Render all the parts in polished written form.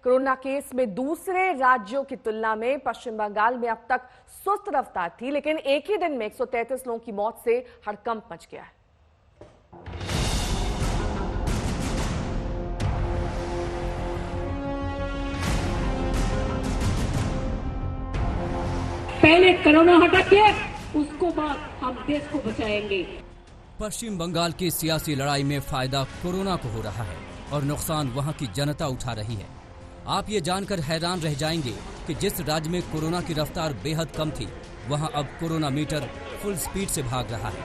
Corona case में दूसरे राज्यों की तुलना में पश्चिम बंगाल में अब तक सुस्त रफ्तार थी, लेकिन एक ही दिन में 133 लोगों की मौत से हड़कंप मच गया है। पहले कोरोना हटाइए, उसको बाद हम देश को बचाएंगे। पश्चिम बंगाल की सियासी लड़ाई में फायदा कोरोना को हो रहा है और नुकसान वहां की जनता उठा रही है। आप ये जानकर हैरान रह जाएंगे कि जिस राज्य में कोरोना की रफ्तार बेहद कम थी, वहां अब कोरोना मीटर फुल स्पीड से भाग रहा है।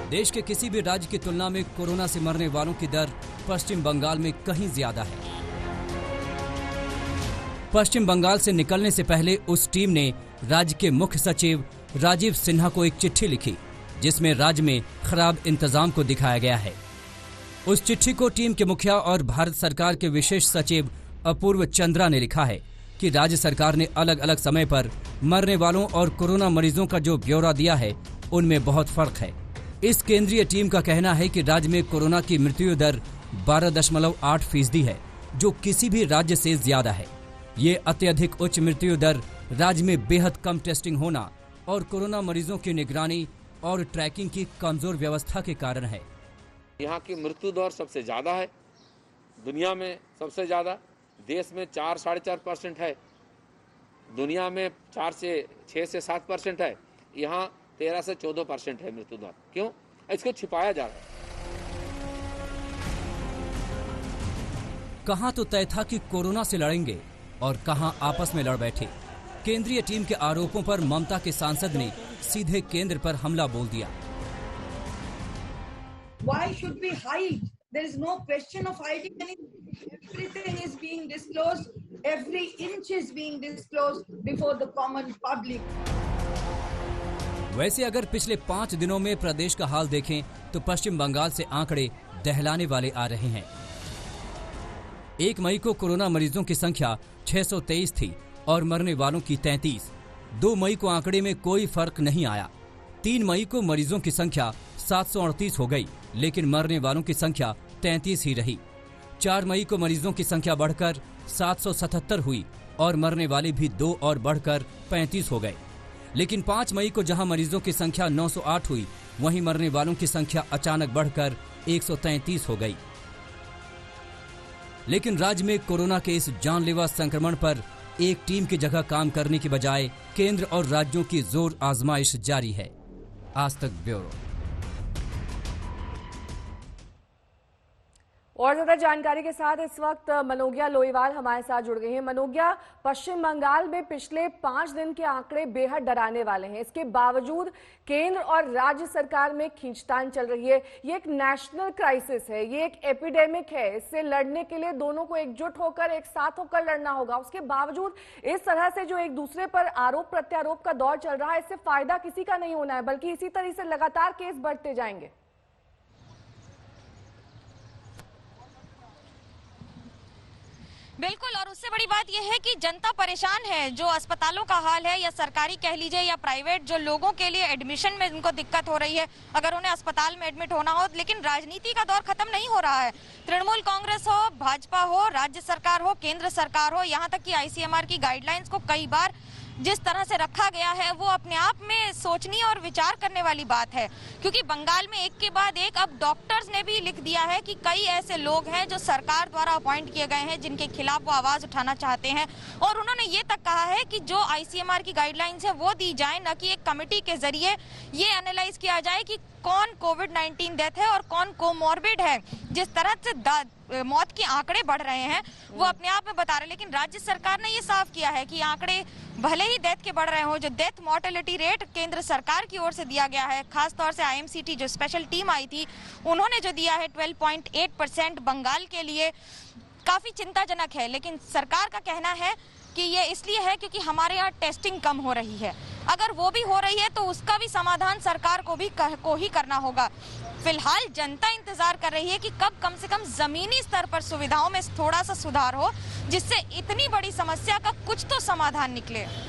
देश के किसी भी राज्य की तुलना में कोरोना से मरने वालों की दर पश्चिम बंगाल में कहीं ज्यादा है। पश्चिम बंगाल से निकलने से पहले उस टीम ने राज्य के मुख्य सचिव राजीव सिन्हा को एक चिट्ठी लिखी, जिसमें राज्य में खराब इंतजाम को दिखाया गया है। उस चिट्ठी को टीम के मुखिया और भारत सरकार के विशेष सचिव अपूर्व चंद्रा ने लिखा है कि राज्य सरकार ने अलग अलग समय पर मरने वालों और कोरोना मरीजों का जो ब्यौरा दिया है, उनमें बहुत फर्क है। इस केंद्रीय टीम का कहना है कि राज्य में कोरोना की मृत्यु दर 12.8% है, जो किसी भी राज्य से ज्यादा है। ये अत्यधिक उच्च मृत्यु दर राज्य में बेहद कम टेस्टिंग होना और कोरोना मरीजों की निगरानी और ट्रैकिंग की कमजोर व्यवस्था के कारण है। यहाँ की मृत्यु दर सबसे ज्यादा है, दुनिया में सबसे ज्यादा। देश में 4-4.5% है, दुनिया में 6 से 7% है, यहाँ 13 से 14% है मृत्यु दर। क्यों? इसको छिपाया जा रहा है। कहाँ तो तय था कि कोरोना से लड़ेंगे और कहाँ आपस में लड़ बैठे। केंद्रीय टीम के आरोपों पर ममता के सांसद ने सीधे केंद्र पर हमला बोल दिया। Why should we hide? There is no question of hiding anything. Everything is being disclosed. Every inch is being disclosed before the common public. वैसे अगर पिछले 5 दिनों में प्रदेश का हाल देखें तो पश्चिम बंगाल से आंकड़े दहलाने वाले आ रहे हैं। 1 मई को कोरोना मरीजों की संख्या 623 थी और मरने वालों की 33। 2 मई को आंकड़े में कोई फर्क नहीं आया। 3 मई को मरीजों की संख्या 738 हो गई, लेकिन मरने वालों की संख्या 33 ही रही। 4 मई को मरीजों की संख्या बढ़कर 777 हुई और मरने वाले भी 2 और बढ़कर 35 हो गए। लेकिन 5 मई को जहां मरीजों की संख्या 908 हुई, वहीं मरने वालों की संख्या अचानक बढ़कर 133 हो गई। लेकिन राज्य में कोरोना के इस जानलेवा संक्रमण पर एक टीम की जगह काम करने की बजाय केंद्र और राज्यों की जोर आजमाइश जारी है। आज तक ब्यूरो। और ज्यादा जानकारी के साथ इस वक्त मनोज्ञा लोईवाल हमारे साथ जुड़ गए हैं। मनोज्ञा, पश्चिम बंगाल में पिछले 5 दिन के आंकड़े बेहद डराने वाले हैं। इसके बावजूद केंद्र और राज्य सरकार में खींचतान चल रही है। ये एक नेशनल क्राइसिस है, ये एक एपिडेमिक है। इससे लड़ने के लिए दोनों को एकजुट होकर, एक साथ होकर लड़ना होगा। उसके बावजूद इस तरह से जो एक दूसरे पर आरोप प्रत्यारोप का दौर चल रहा है, इससे फायदा किसी का नहीं होना है, बल्कि इसी तरह से लगातार केस बढ़ते जाएंगे। बिल्कुल, और उससे बड़ी बात यह है कि जनता परेशान है। जो अस्पतालों का हाल है, या सरकारी कह लीजिए या प्राइवेट, जो लोगों के लिए एडमिशन में उनको दिक्कत हो रही है अगर उन्हें अस्पताल में एडमिट होना हो। लेकिन राजनीति का दौर खत्म नहीं हो रहा है। तृणमूल कांग्रेस हो, भाजपा हो, राज्य सरकार हो, केंद्र सरकार हो, यहाँ तक कि आईसीएमआर की गाइडलाइंस को कई बार जिस तरह से रखा गया है, वो अपने आप में सोचनीय और विचार करने वाली बात है। क्योंकि बंगाल में एक के बाद एक अब डॉक्टर्स ने भी लिख दिया है कि कई ऐसे लोग हैं जो सरकार द्वारा अपॉइंट किए गए हैं, जिनके खिलाफ वो आवाज उठाना चाहते हैं। और उन्होंने ये तक कहा है कि जो आईसीएमआर की गाइडलाइंस है वो दी जाए, न कि एक कमेटी के जरिए ये एनालाइज किया जाए कि कौन कोविड-19 डेथ है और कौन कोमॉर्बिड है। जिस तरह से मौत के आंकड़े बढ़ रहे हैं वो अपने आप में बता रहे। लेकिन राज्य सरकार ने ये साफ किया है कि आंकड़े भले ही डेथ के बढ़ रहे हो, जो डेथ मॉर्टेलिटी रेट केंद्र सरकार की ओर से दिया गया है, खासतौर से आईएमसीटी जो स्पेशल टीम आई थी, उन्होंने जो दिया है 12.8% बंगाल के लिए, काफी चिंताजनक है। लेकिन सरकार का कहना है कि ये इसलिए है क्योंकि हमारे यहाँ टेस्टिंग कम हो रही है। अगर वो भी हो रही है तो उसका भी समाधान सरकार को ही करना होगा। फिलहाल जनता इंतजार कर रही है कि कम से कम जमीनी स्तर पर सुविधाओं में थोड़ा सा सुधार हो, जिससे इतनी बड़ी समस्या का कुछ तो समाधान निकले।